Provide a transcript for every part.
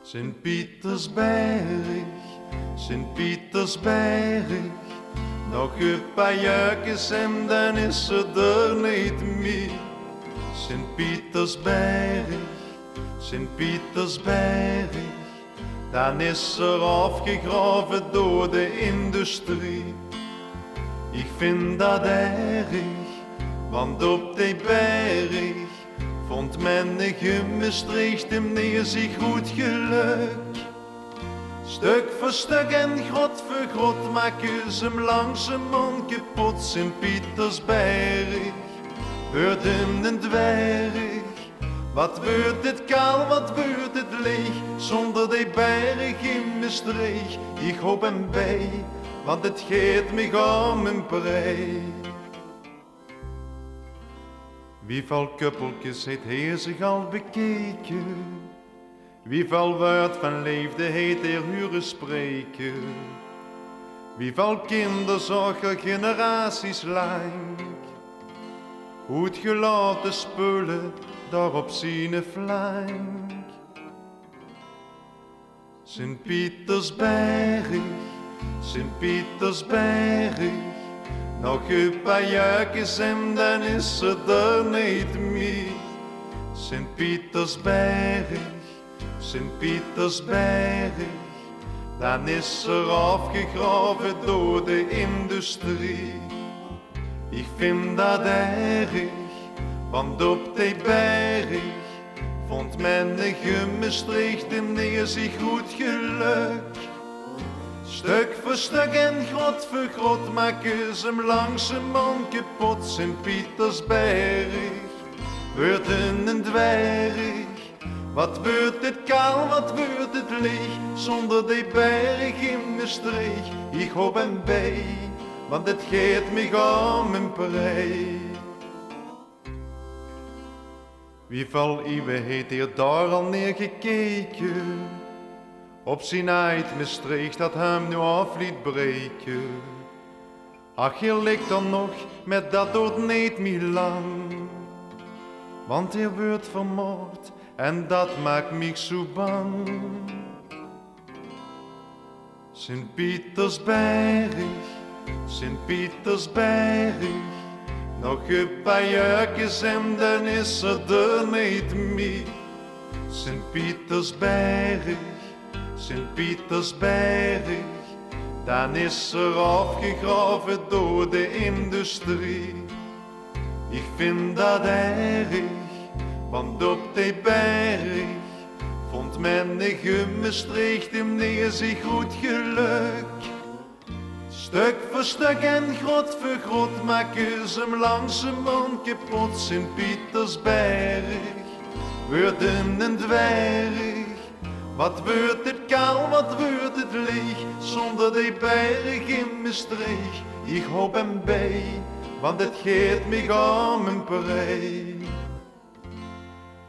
Sint-Pietersberg, Sint-Pietersberg. Nog een paar jaartjes en dan is ze er niet meer. Sint-Pietersberg, Sint-Pietersberg. Dan is er afgegraven door de industrie. Ik vind dat erg, want op die berg vond men een gemestreegd hem neer zich goed geluk. Stuk voor stuk en grot voor grot maken ze hem langzamerhand kapot. Sint-Pietersberg wordt een dwerg. Wat wordt het kaal, wat wordt het leeg, zonder die berg in mijn streeg. Ik hoop hem bij, want het geeft me om een prei. Wieveel kuppeltjes heeft hij zich al bekeken? Wieveel woord van liefde heeft hij huren spreken? Wieveel kinderzorg er generaties lang? Hoe het gelaten spullen daar op zijn flank. Sint-Pietersberg, Sint-Pietersberg. Nog een paar jaartjes en dan is ze er niet meer. Sint-Pietersberg, Sint-Pietersberg. Dan is er afgegraven door de industrie. Ik vind dat erg, want op die berg vond men een gemestreegd en neer zich goed geluk. Stuk voor stuk en grot voor grot maken ze hem langzamerhand kapot. Sint-Pietersberg wordt een dwerg. Wat wordt het kaal, wat wordt het leeg, zonder die berg in mijn streeg. Ik hoop hem bij, want het geeft me om een prei. Wieveel eeuwen heeft hij daar al neergekeken? Op zijn uit Maastricht dat hem nu af liet breken. Ach, je ligt dan nog met dat dood niet meer lang. Want hij wordt vermoord en dat maakt me zo bang. Sint-Pietersberg, Sint-Pietersberg. Nog een paar jaartjes en dan is ze er niet meer. Sint-Pietersberg, Sint-Pietersberg. Dan is er afgegraven door de industrie. Ik vind dat erg, want op die berg vond men een gemestreegd hem neer zich goed geluk. Stuk voor stuk en grot voor grot maken ze hem langzamerhand kapot. Sint-Pietersberg wordt een dwerg. Wat wordt het kaal, wat wordt het leeg, zonder die berg in mijn streeg. Ik hoop hem bij, want het geeft me om een prei.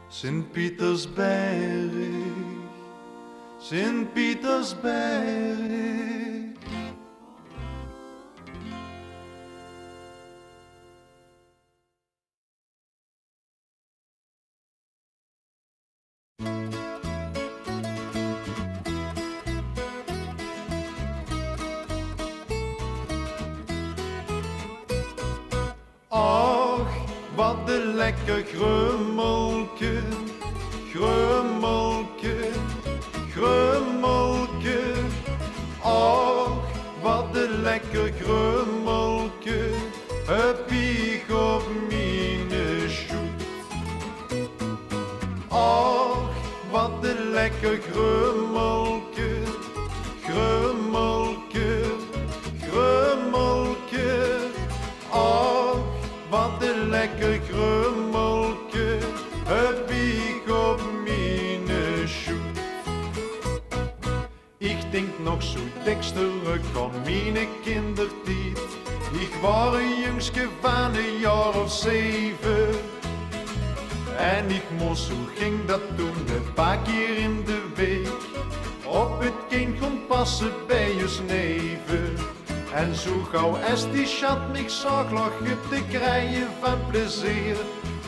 Sint-Pietersberg, Sint-Pietersberg. Ach, wat een lekker grummelke, grummelke, grummelke. Ach, wat een lekker grummelke, heb ik op mijn schoen. Ach, wat een lekker grummelke, grummelke, grummelke. Ach, wat een lekker grummelke heb ik op mijn schoen. Ik denk nog zo dikst terug aan mijn kindertijd. Ik was een jongske van een jaar of 7. En ik moest, hoe ging dat toen, een paar keer in de week op het kind kon passen bij je neven. En zo gauw als die schat mich zag, lag je te krijgen van plezier.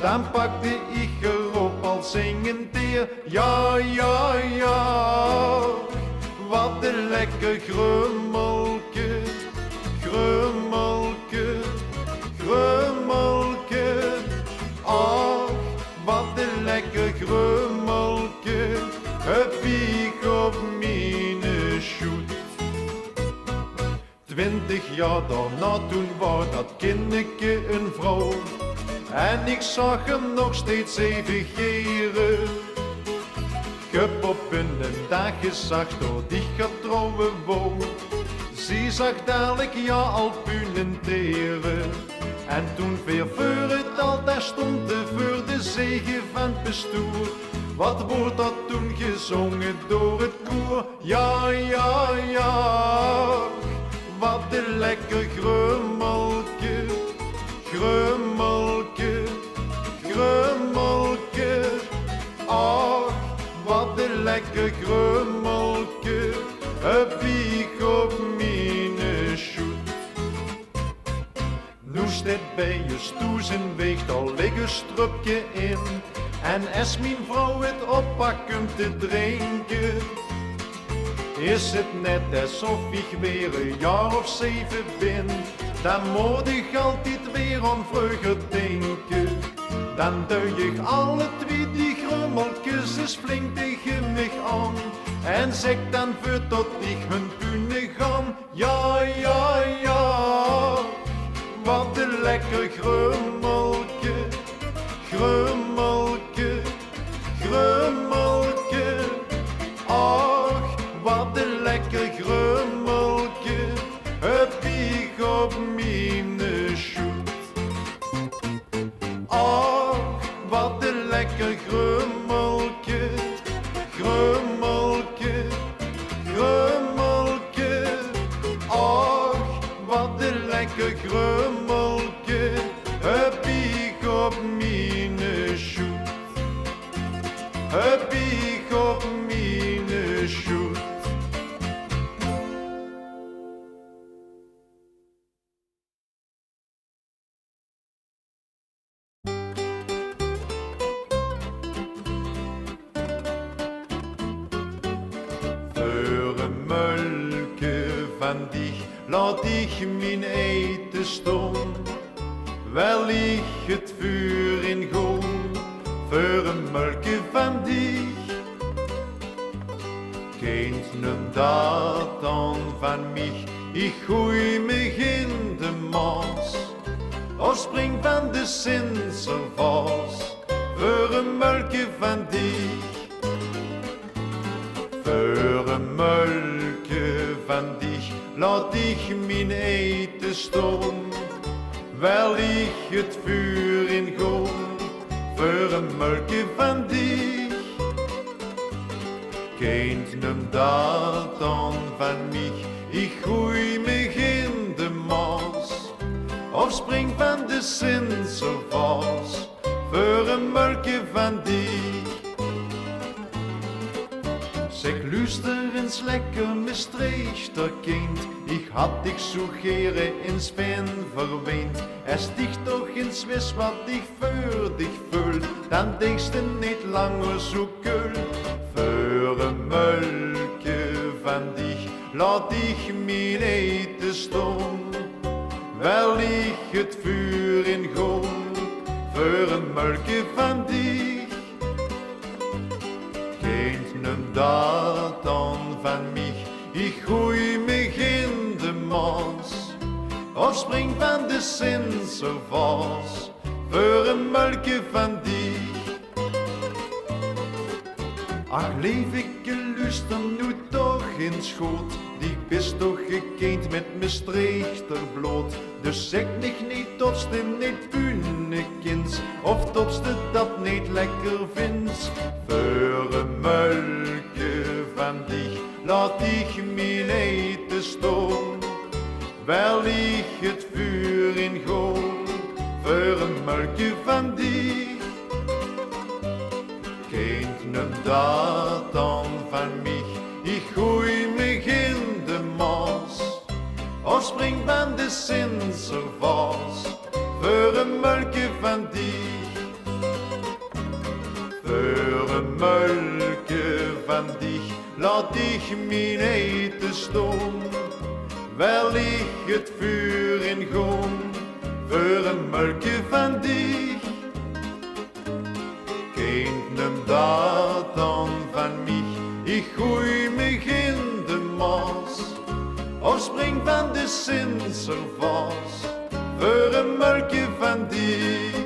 Dan pakte ik er op al zingend teer. Ja, ja, ja, wat een lekker grummelke, grummelke, grummelke. Ach, wat een lekker grummelke, heb ik op mijn schoet. 20 jaar daarna, toen was dat kindeke een vrouw. En ik zag hem nog steeds even geren. Ik heb op een dag gezegd dat ik ga trouwen wou. Ze zag dadelijk ja al punenteren. En toen weer voor het altaar stond voor de zegen van het bestoer. Wat wordt dat toen gezongen door het koor? Ja, ja, ja, wat een lekker grummelke, grummelke, grummelke. Ach, wat een lekker grummelke, heb ik op mijn schoet. Nu staat bij je stoes en weegt al liggen strupje in. En als mijn vrouw het oppakt om te drinken, is het net alsof ik weer een jaar of 7 ben. Dan moet ik altijd weer aan vroeger denken. Dan duw ik alle twee die grummeltjes eens flink tegen mij aan. En zeg dan voor tot ik hun kunnen gaan. Ja, ja, ja, wat een lekker grummeltje, grummeltje, grummeltje. Ach, wat een lekker grummeltje, heb ik op mijn schoet. Ach, wat een lekker grummeltje, grummeltje, grummeltje. Ach, wat een lekker grummeltje, heb ik op mijn schoet. Heb ik op mijn schoet. Voor een mulke van dich laat ik mijn eten staan, wel ik het vuur in goon. Voor een mulke van dich kent een dat dan van mich, ik gooi me in de maas, of spring van de Sinservaas. Voor een mulke van dich, voor een mulke van dich laat ik mijn eten staan, wel ik het vuur in goon. Voor een mulke van dich kent hem dat dan van mich, ik gooi me in de maas, of spring van de Sinservaas. Voor een mulke van dich. Zeg, luister eens lekker, Maastrichter kind, ik had dich zo gere in Sven verweend. Als dich toch eens wist wat ik voor dich voel, dan denkst je niet langer zo kul. Voor een mulke van dich laat ik mijn eten staan, wel ik het vuur in goon. Voor een mulke van dich kent hem dat dan van mich, ik gooi me in de maas, of spring van de Sinservaas. Voor een mulke van dich. Ach, leef ik luister nu toch in schoot, die bist toch gekend met Maastrichter bloot. Dus zeg niet tot je niet punekins, of tot je dat niet lekker vindt. Voor een mulke van dich laat ik mijn eten staan, wel ik het vuur in goon. Voor een mulke van dich kent hem dat dan van mich, ik gooi me in de maas, of spring van de Sinservaas. Voor een mulke van dich. Voor een mulke van dich laat ik mijn eten staan. Wel ik het vuur in gaan, voor een mulke van dich. Kent nem dat dan van mij, ik gooi me in de maas. Of spring van de Sinservaas, voor een mulke van dich.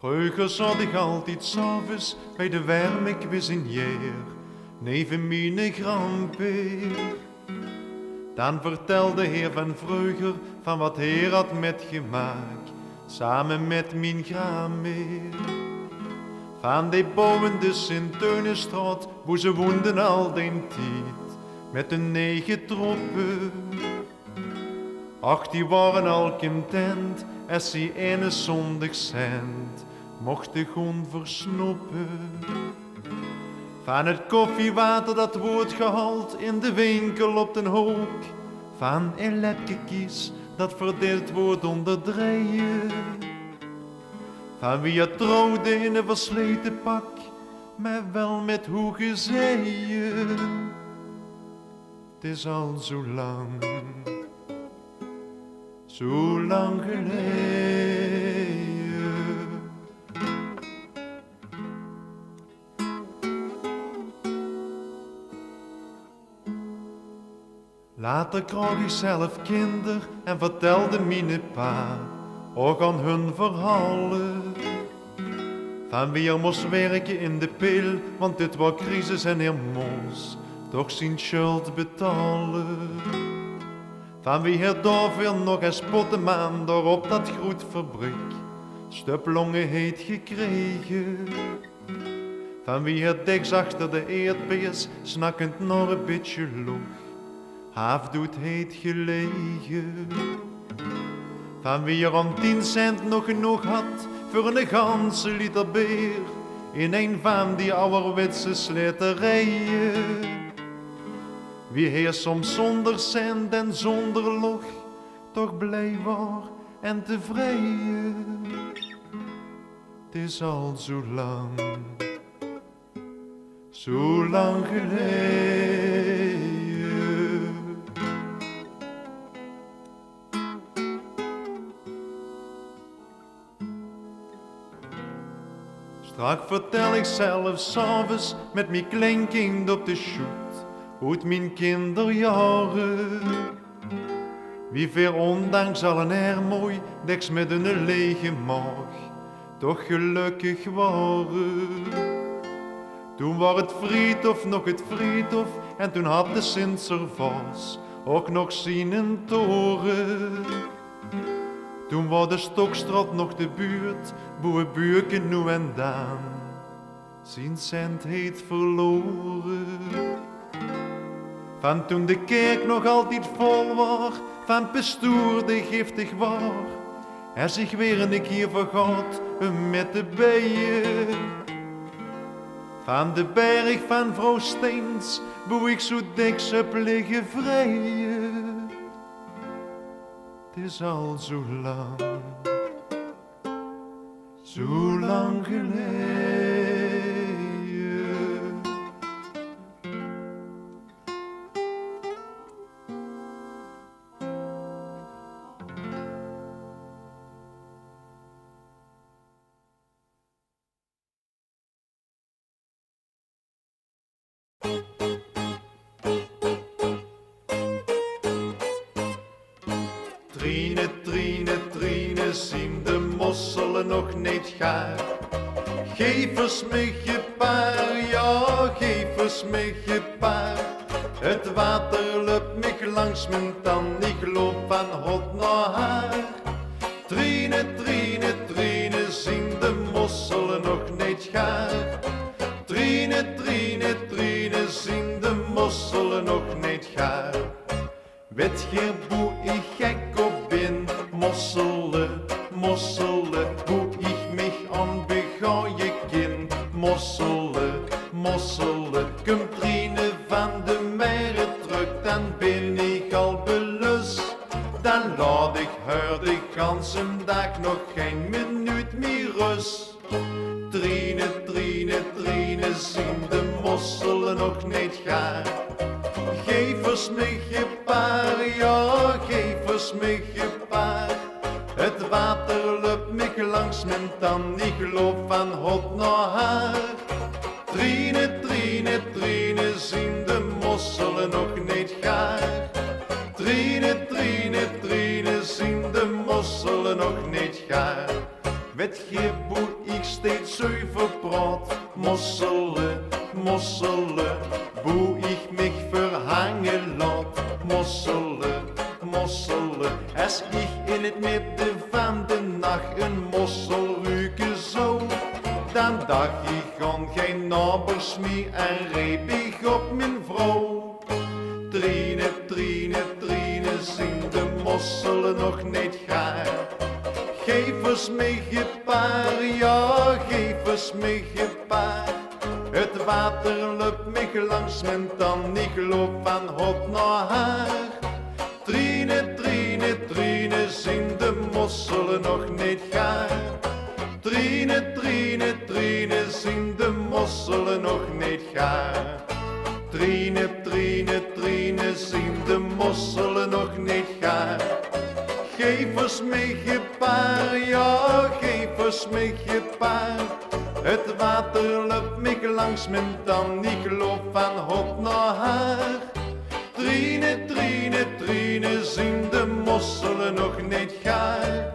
Vroeger zat ik altijd 's avonds bij de wermkwizinier, neven mijn grandpeer. Dan vertelde heer van vroeger van wat heer had metgemaakt, samen met mijn graanmeer. Van die boven de Sint-Teunenstraat, waar ze woonden al den tijd, met de 9 troepen. Ach, die waren al content, als ze ene zondag cent mochten gewoon versnoppen. Van het koffiewater dat wordt gehaald in de winkel op den hoek. Van een lepkekies dat verdeeld wordt onder drieën. Van wie het trouwde in een versleten pak, maar wel met hoge zeeën. Het is al zo lang geleden. Later kreeg ik zelf kinder en vertelde mijn pa ook aan hun verhalen. Van wie er moest werken in de pil, want dit was crisis en er moest toch zijn schuld betalen. Van wie het daarvoor nog eens pottenmaan door op dat groetfabriek stuplongen heeft gekregen. Van wie het deks achter de eerdbeers snakkend nog een beetje loeg, halfdood heeft gelegen. Van wie er aan 10 cent nog genoeg had voor een ganse liter beer in een van die ouderwetse slijterijen. Wie heer soms zonder cent en zonder log toch blij was en tevreden. Het is al zo lang geleden. Strak vertel ik zelf 's avonds met mijn kleinkind op de shoot uit mijn kinderjaren. Wie ver ondanks al een ermooi deks met een lege maag toch gelukkig waren. Toen was het friedhof nog het friedhof en toen had de Sint-Servaas ook nog zijn toren. Toen was de Stokstraat nog de buurt, boerenbuurken nu en dan zijn cent heet verloren. Van toen de kerk nog altijd vol was, van pastoerde giftig was, er zich weer een keer vergaat met de bijen. Van de berg van vrouw Steens, boe ik zo diks op liggen vrijen. Het is al zo lang geleden. Trine, Trine, Trine, zien de mosselen nog niet gaar. Geef eens me je paar, ja, geef eens me je paar. Het water loopt me langs mijn tand, ik loop van hot naar haar. Trine, Trine, Trine, zien de mosselen nog niet gaar. Trine, Trine, Trine, zien de mosselen nog niet gaar. Weet je hoe ik gek op ben, mosselen, mosselen, hoe ik mich aan begooien kind. mosselen. Komt Trine van de Meijer terug, dan ben ik al belust. Dan laat ik haar de ganse dag nog geen minuut meer rust. Trine, Trine, Trine, zien de mosselen nog niet gaan. Geef eens mij je paar, ja, geef eens mij je paar. Het water loopt mij langs mijn tand, ik loop van hot naar haar. Trine, Trine, Trine, zien de mosselen nog niet gaar. Trine, Trine, Trine, zien de mosselen nog niet gaar. Weet je hoe ik steeds zuiver praat? Mosselen, mosselen, hoe ik mich verhangen laat. Mosselen, mosselen, als ik in het midden van de nacht een mossel ruiken zou, dan dacht ik aan geen nabers meer en reep ik op mijn vrouw. Trine, Trine, Trine, zien de mosselen nog niet gaar. Geef eens mij je paar, ja, geef eens mij je paar. Het water loopt mij langs mijn tand, ik loop van hot naar haar. Trine, Trine, Trine, zien de mosselen nog niet gaar. Trine, Trine, Trine, zien de mosselen nog niet gaar. Trine, Trine, Trine, zien de mosselen nog niet gaar. Geef eens mij je paar, ja, geef eens mij je paar. Het water loopt mij langs mijn tand, ik loop van hot naar haar. Trine, Trine, Trine, zien de mosselen nog niet gaar.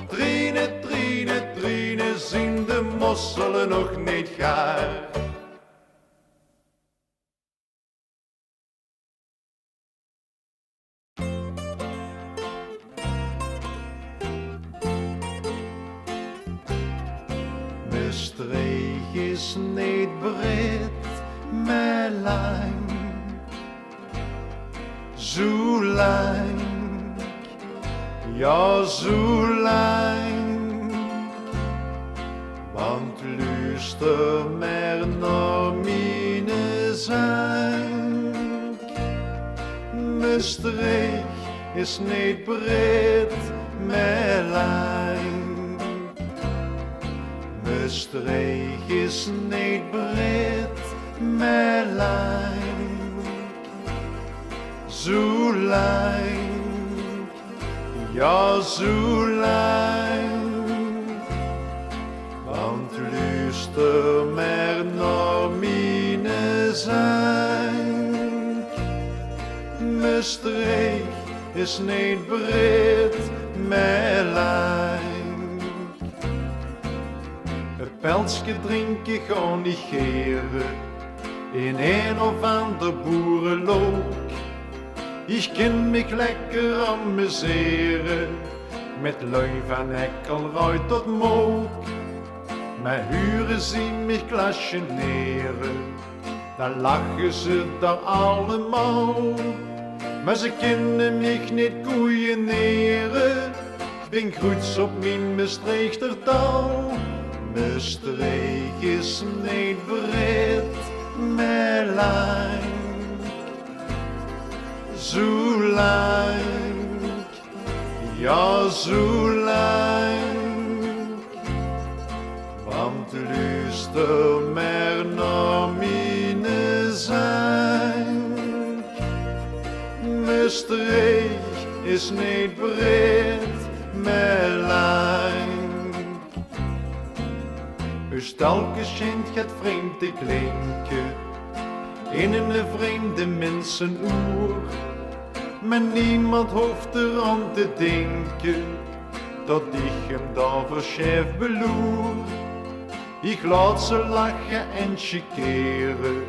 Trine, Trine, Trine, zien de mosselen nog niet gaar. Mijn streek is niet breed, maar lang. Zo lang, ja zo lang. Want luister maar naar mijn zang. Mijn streek is niet breed, maar lang. Mijn streek is niet breed, maar lang. Zo lang, ja zo lang. Want luister maar naar mijn zang. Mijn streek is niet breed, maar lang. Een pelsje drink ik gewoon niet geren in een of ander boerenlook. Ik kan mich lekker amuseren met lui van Eckelrui tot Mook. Maar huren zien mich klasjeneren, dan lachen ze daar allemaal. Maar ze kunnen mich niet koeieneren, ben groets op mijn Maastrichtertaal. Mijn streek is niet breed, maar lang. Zo lang, ja zo lang. Want luister maar naar mijn zang. Mijn streek is niet breed, maar lang. Een stalkeschind gaat vreemd te klinken in een vreemde mensenoer. Maar niemand hoeft er aan te denken dat ik hem daar verschijf beloer. Ik laat ze lachen en chikeren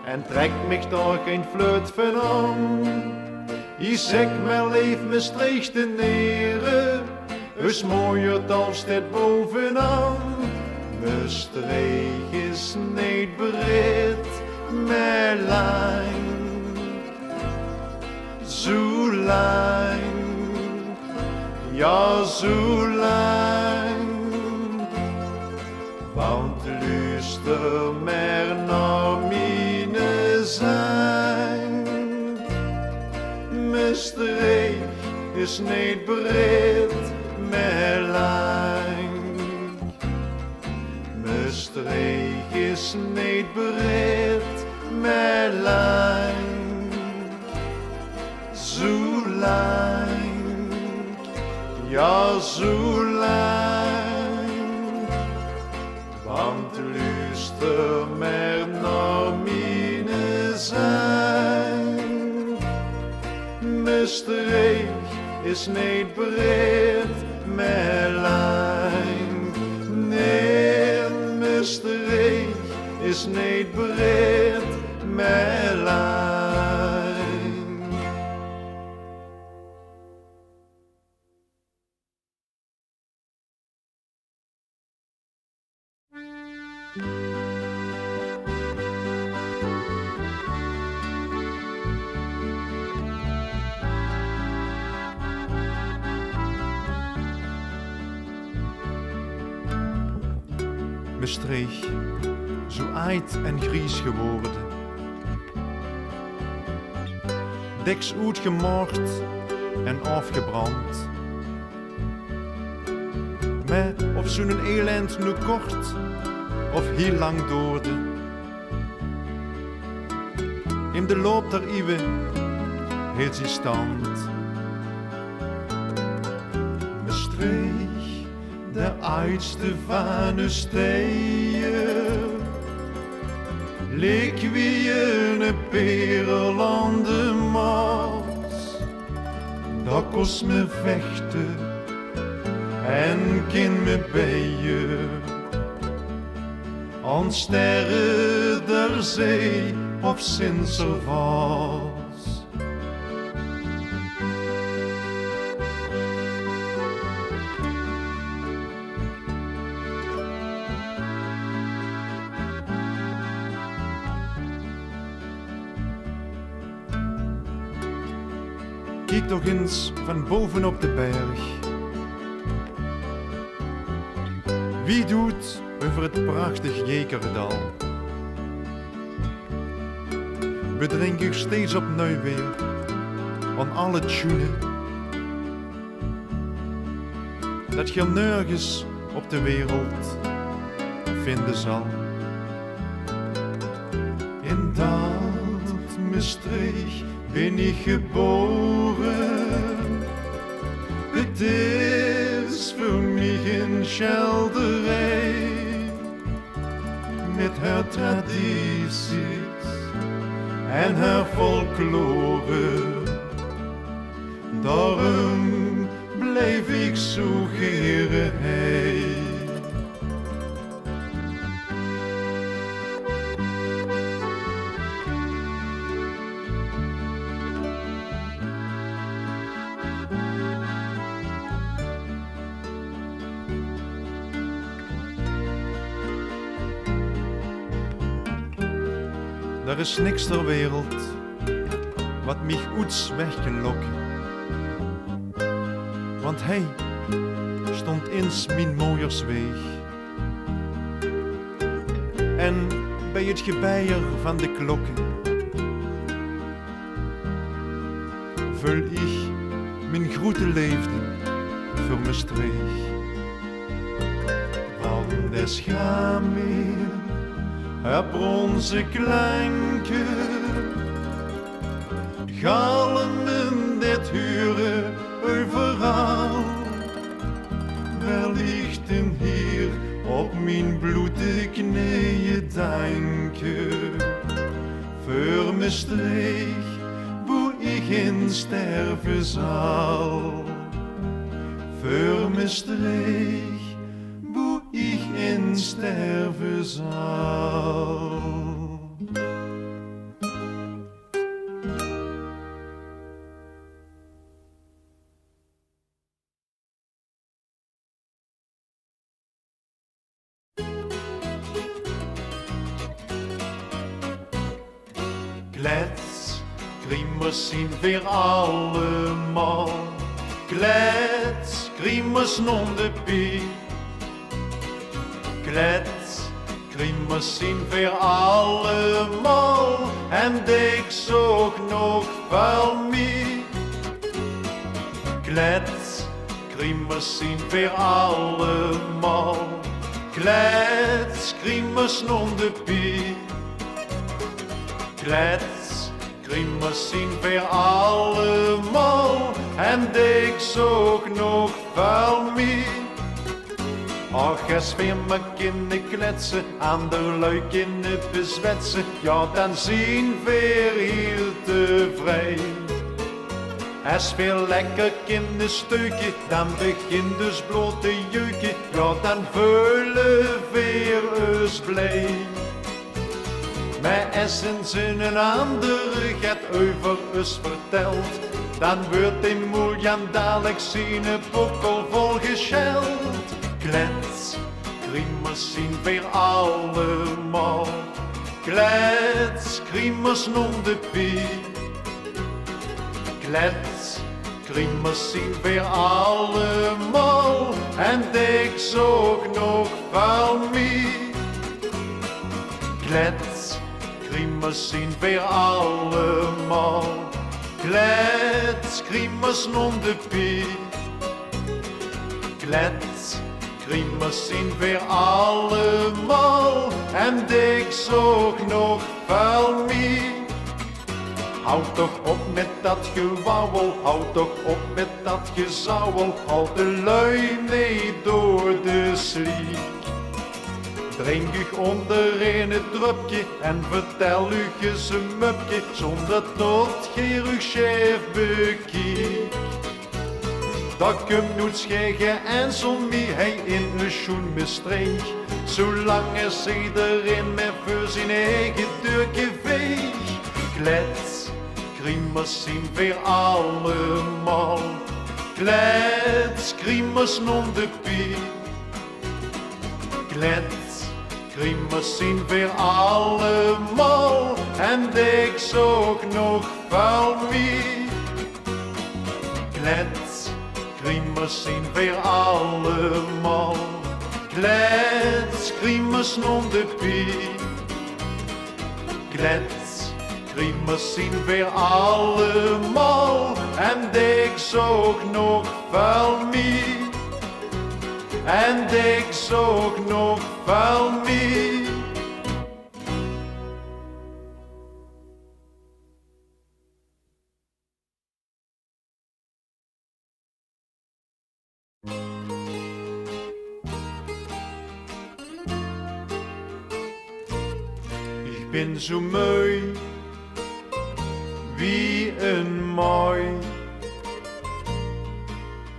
en trek mich daar geen fluit van aan. Ik zeg mijn leef me streeg te neren, is mooier dan staat bovenaan. Mijn streek is niet breed, maar lang. Zo lang, ja zo lang. Want luister maar naar is niet breed, maar lang. Maastricht is niet breed, maar lang. Zo lang, ja zo lang. Want luister maar naar mijn zang. Maastricht is niet breed, maar lang. Nee, Maastricht is niet breed, maar lang. Maastricht, zo oud en gries geworden. Diks uitgemoord en afgebrand. Maar of zo'n elend nu kort of heel lang doorde. In de loop der eeuwen hield ze stand. Maastricht, de oudste van de steden, leek wie een perel aan de Maas. Dat kost me vechten en kind me bijen, aan sterren der zee of Sint-Servaas. Kijk toch eens van bovenop de berg. Wie doet over het prachtig Jekerdal? Bedrink ik steeds opnieuw weer aan alle tunen dat je nergens op de wereld vinden zal. In dat Maastricht ben ik geboren. Het is voor mij een schelderij met haar tradities en haar folklore. Daarom blijf ik zo geren. Er is niks ter wereld wat mich oets weg kan lokken. Want hij stond eens mijn mooiersweg. En bij het gebeier van de klokken vul ik mijn grote leefde voor Maastricht. Want des Gameel, haar bronzen klanken, galmen dit huren overal. Wellichten hier op mijn bloede knieën danken voor Maastricht, waar ik in sterven zal. Voor Maastricht, waar ik in sterven zal. Klets, kriemers zien weer allemaal. Klets, kriemers non de pie. Klets, kriemers zien weer allemaal. En ik zoek nog van mij. Klets, Kletskriemen zien weer allemaal. Kletskriemen om de pie. Kletskriemen zien weer allemaal. En ik zoek nog veel meer. Ach, als weer me kunnen kletsen, aan de lui kunnen bezwetsen, ja, dan zien we heel tevreden. Als we lekker kunnen steuken, dan begint dus bloot te jeuken, ja, dan voelen we ons blij. Maar als een andere gaat over ons verteld, dan wordt die Moeljan dadelijk zien pokkel vol gescheld. Kletskriemen zien weer allemaal. Kletskriemen om de pie. Kletskriemen zien weer allemaal. En ik zoek nog veel meer. Kletskriemen zien weer allemaal. Kletskriemen om de pie. Kletskriemen zien weer allemaal. En ik zoek nog veel meer. Houd toch op met dat gewauwel, houd toch op met dat gezauwel, al de lui mee door de sliek. Drink u onder in het drupje en vertel u eens een mupje, zonder tot gij uw chef bekiek. Dat komt nooit schegen en zonder hij in een schoen bestreek, zolang er iedereen met voor zijn eigen deurtje veeg. Kletskriemen zien weer allemaal. Kletskriemen om de pie. Kletskriemen zien weer allemaal. En ik zoek nog veel meer. Kletskriemen zien weer allemaal. Kletskriemen om de pie. Kletskriemen zien weer allemaal. En ik zoek nog veel meer. En ik zoek nog veel meer. Ik ben zo mooi, wie een mooi.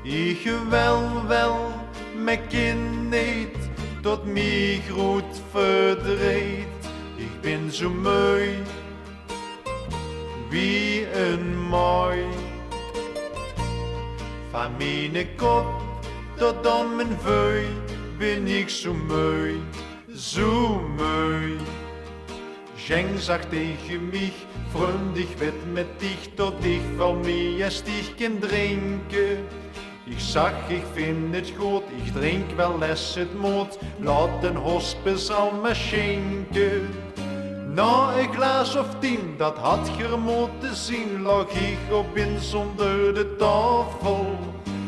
Ik wel, mijn kind niet, tot mij groot verdriet. Ik ben zo mooi, wie een mooi. Van mijn kop tot aan mijn veu ben ik zo mooi, zo mooi. Schenk zag tegen mich, freundlich werd met dich, tot ich van mij als dich kan drinken. Ik zag, ik vind het goed, ik drink wel les het moet, laat een hospes al me schenken. Na een glas of 10, dat had je moeten zien, lag ik op in zonder de tafel.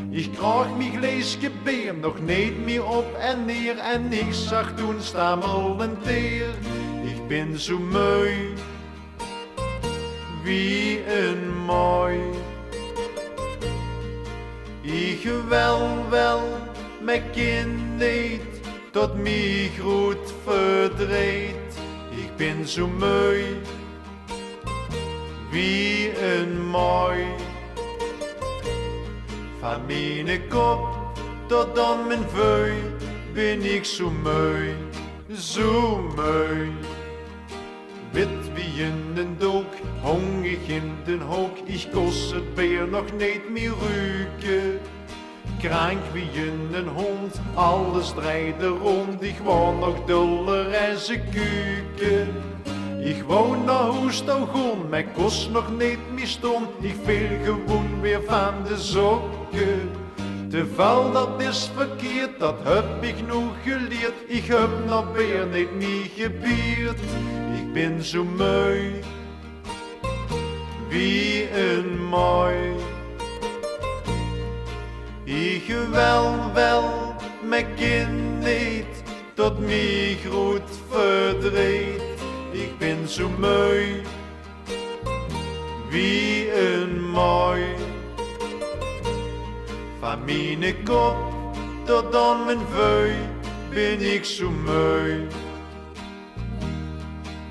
Ik kraag mijn gleesje beer nog niet meer op en neer, en ik zag toen stammelend teer. Ik ben zo mooi, wie een mooi. Ik wel, mijn kind niet, tot mij groot verdriet. Ik ben zo mooi, wie een mooi. Van mijn kop tot aan mijn veu ben ik zo mooi, zo mooi. Wit wie in den dook, hongig in den hoek, ik kost het beer nog niet meer ruiken. Krank wie in een hond, alles draaide rond, ik wou nog duller als een kuken. Ik wou naar huis toe gaan, mijn kost nog niet meer stond, ik viel gewoon weer van de sokken. Te veel dat is verkeerd, dat heb ik nog geleerd, ik heb nog weer niet meer gebierd. Ik ben zo mooi, wie een mooi. Ik wel, me kin niet tot mij groot verdriet. Ik ben zo mooi, wie een mooi. Van mijn kop tot aan mijn veu ben ik zo mooi.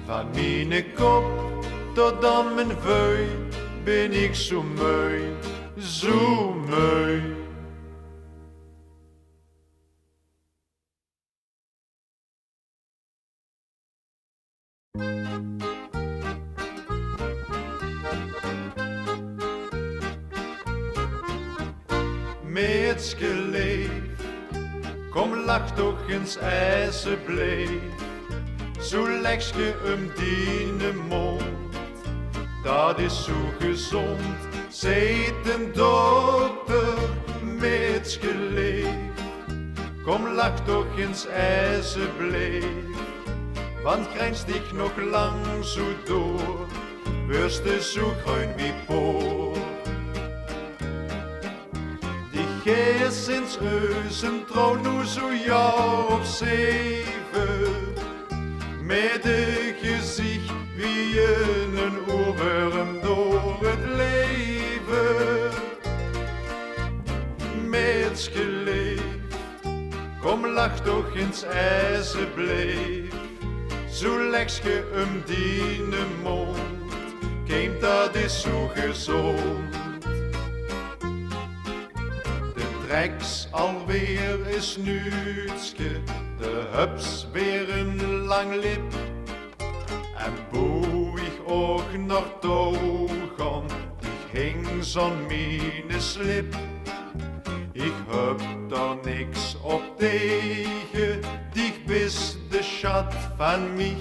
Van mijn kop tot aan mijn veu ben ik zo mooi, zo mooi. Meetsje leef, kom lach toch eens alsjeblieft. Zo leg je die mond, dat is zo gezond, zei de dokter. Meetsje leef, kom lach toch eens alsjeblieft. Want grijnst ik nog lang zo door, wirst du zo groen wie poor. Gij sinds eusen trouw nu zo jaar of 7, met een gezicht wie een oorworm door het leven. Met geleefd, kom lach toch eens alsjeblieft. Zo leg je die mond, keem dat is zo gezond. Treks alweer is nuutske, de hups weer een lang lip. En boeig ook nog toegan, die hing zo'n mine slip. Ik heb daar niks op tegen, die wist de schat van mij.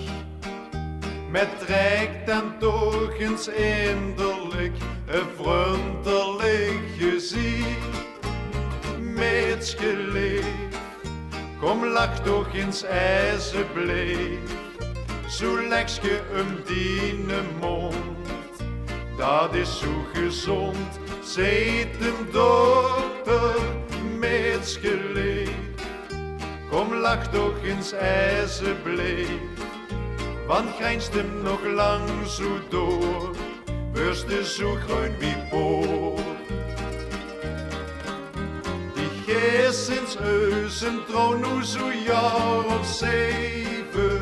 Met trekt dan toch eens inderlijk, een vriendelijk gezicht. Meetsje leef, kom lach toch eens alsjeblieft. Zo leg je die mond, dat is zo gezond, zei de dokter. Meetsje leef, kom lach toch eens alsjeblieft. Want grijnst hem nog lang zo door, wirst du zo groen wie poor. Sinds eusen trouw nu zo jaar of 7,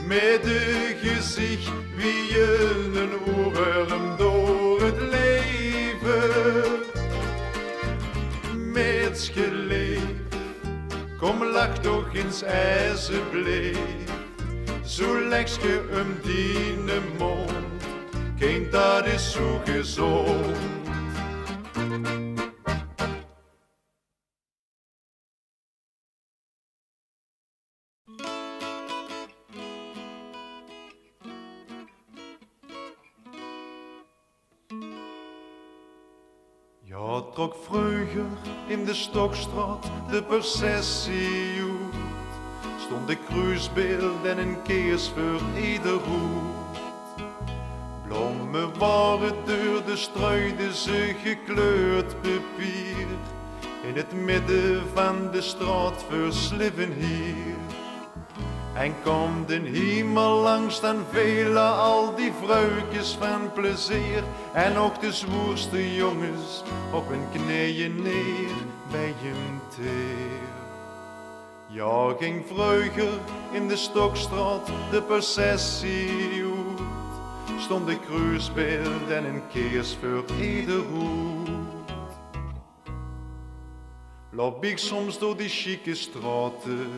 met een gezicht wie een oorworm door het leven. Met geleefd, kom lach toch eens alsjeblieft. Zo leg je die mond, kind dat is zo gezond. Ja, trok vroeger in de Stokstraat de processie uit. Stond de kruisbeeld en een keers voor ieder hoed. Bloemen waren door de struiden ze gekleurd papier. In het midden van de straat versliffen hier. En kom den hemel langs, dan velen al die vrouwtjes van plezier. En ook de zwoerste jongens op hun knieën neer bij hem teer. Ja, ging vroeger in de Stokstraat de processie uit. Stond de kruisbeeld en een keers voor ieder hoed. Loop ik soms door die chique straten,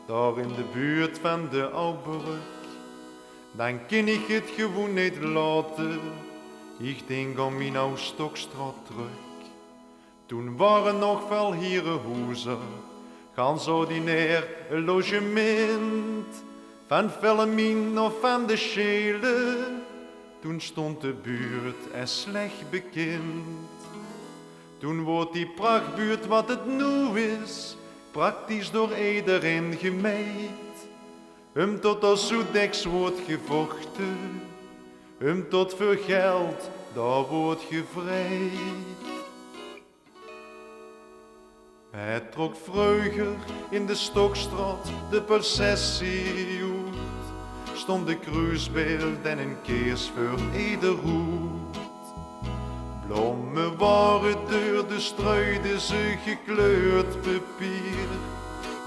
daar in de buurt van de Oubrug, dan kan ik het gewoon niet laten. Ik denk aan mijn oude Stokstraat terug. Toen waren nog wel herenhuizen, gans ordinair een logement. Van Vellemien of van de Schele, toen stond de buurt er slecht bekend. Toen wordt die prachtbuurt wat het nu is, praktisch door iedereen gemeid. Tot als Soedex wordt gevochten, tot voor geld, daar wordt gevrijd. Hij trok vroeger in de Stokstraat de processie uit. Stond de kruisbeeld en een keers voor ieder hoed. Bloemen waren door de struiden ze gekleurd papier.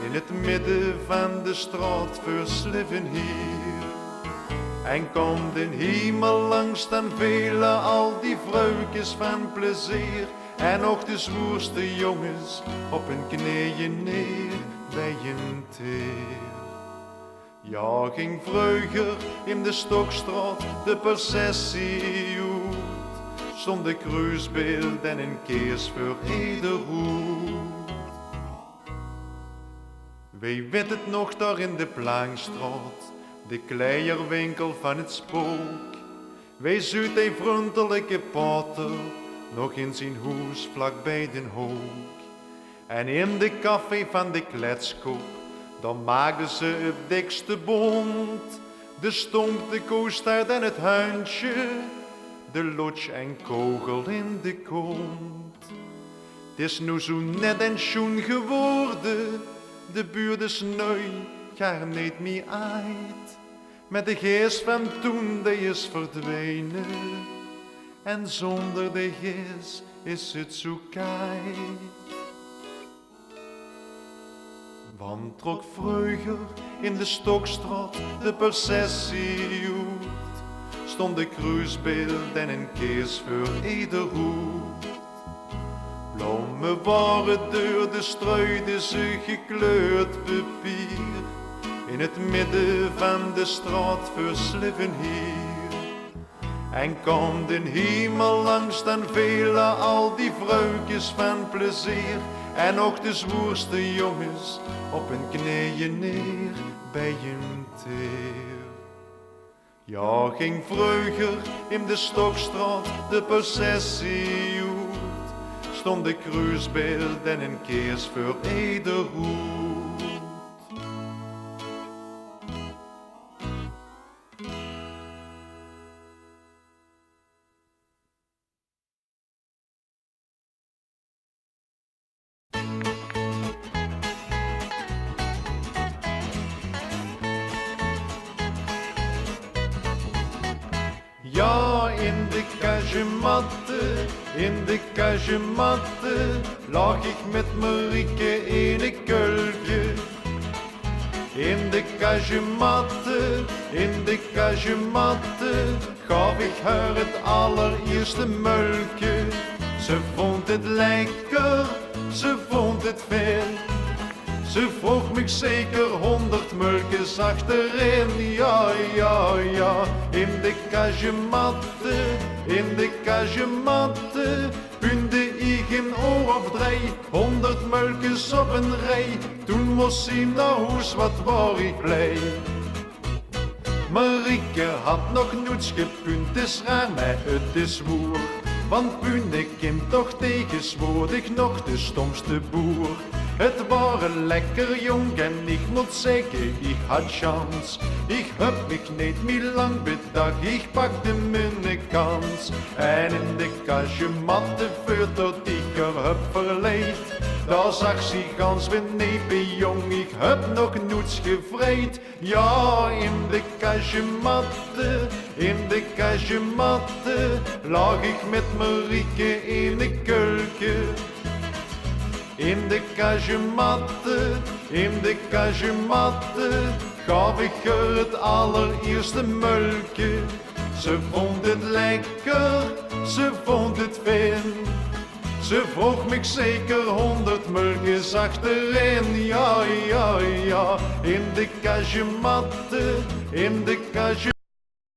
In het midden van de straat versliffen hier. En kwam de hemel langs dan velen al die vrouwtjes van plezier. En nog de zwoerste jongens op hun knieën neer bij een teer. Ja, ging vroeger in de Stokstraat de processie uit. Stond de kruisbeeld en een keers voor ieder hoed. Wie weet het nog daar in de Plankstraat, de kleierwinkel van het spook. Wie zuid een vriendelijke pater, nog in zijn huis vlak bij den hoek. En in de café van de kletskop, dan maakten ze het dikste bond. De stomp, de koestaart en het huintje, de lodge en kogel in de kont. Het is nu zo net en schoen geworden, de buurt is nu gar niet meer uit. Met de geest van toen, die is verdwenen. En zonder de geest is het zo kijk. Want trok vroeger in de Stokstraat de processie uit. Stond de kruisbeeld en een keers voor ieder hoed. Bloemen waren door de struiden ze gekleurd papier. In het midden van de straat versliffen hier. En kwam de hemel langs dan velen al die vrouwtjes van plezier. En ook de zwoerste jongens op hun knieën neer bij een teer. Ja, ging vroeger in de Stokstraat de processie uit. Stond de kruisbeeld en een keers voor ieder hoed. Ja, in de kazematten lag ik met Marieke in een kuiltje. In de kazematten gaf ik haar het allereerste muiltje. Ze vond het lekker, ze vond het fijn. Ze vroeg me zeker 100 mulkjes achterin, ja, ja, ja. In de kazematten, punde ik een oor of 3, 100 mulkjes op een rij. Toen moest ze naar huis, wat was ik blij. Marieke had nog nooit gepunt, het is raar, maar het is woer. Want Pune komt toch tegenwoordig nog de stomste boer. Het waren lekker jong en ik moet zeggen, ik had chans. Ik heb me niet meer lang bedacht, ik pakte mijn kans. En in de kazematten voordat ik er heb verleid, daar zag ze gans benepen jong, ik heb nog nooit gevreed. Ja, in de kazematten lag ik met Marieke in de keuken. In de kazematten gaf ik haar het allereerste muiltje. Ze vond het lekker, ze vond het fijn. Ze vroeg me zeker 100 mulkjes achterin, ja, ja, ja. In de kazematten,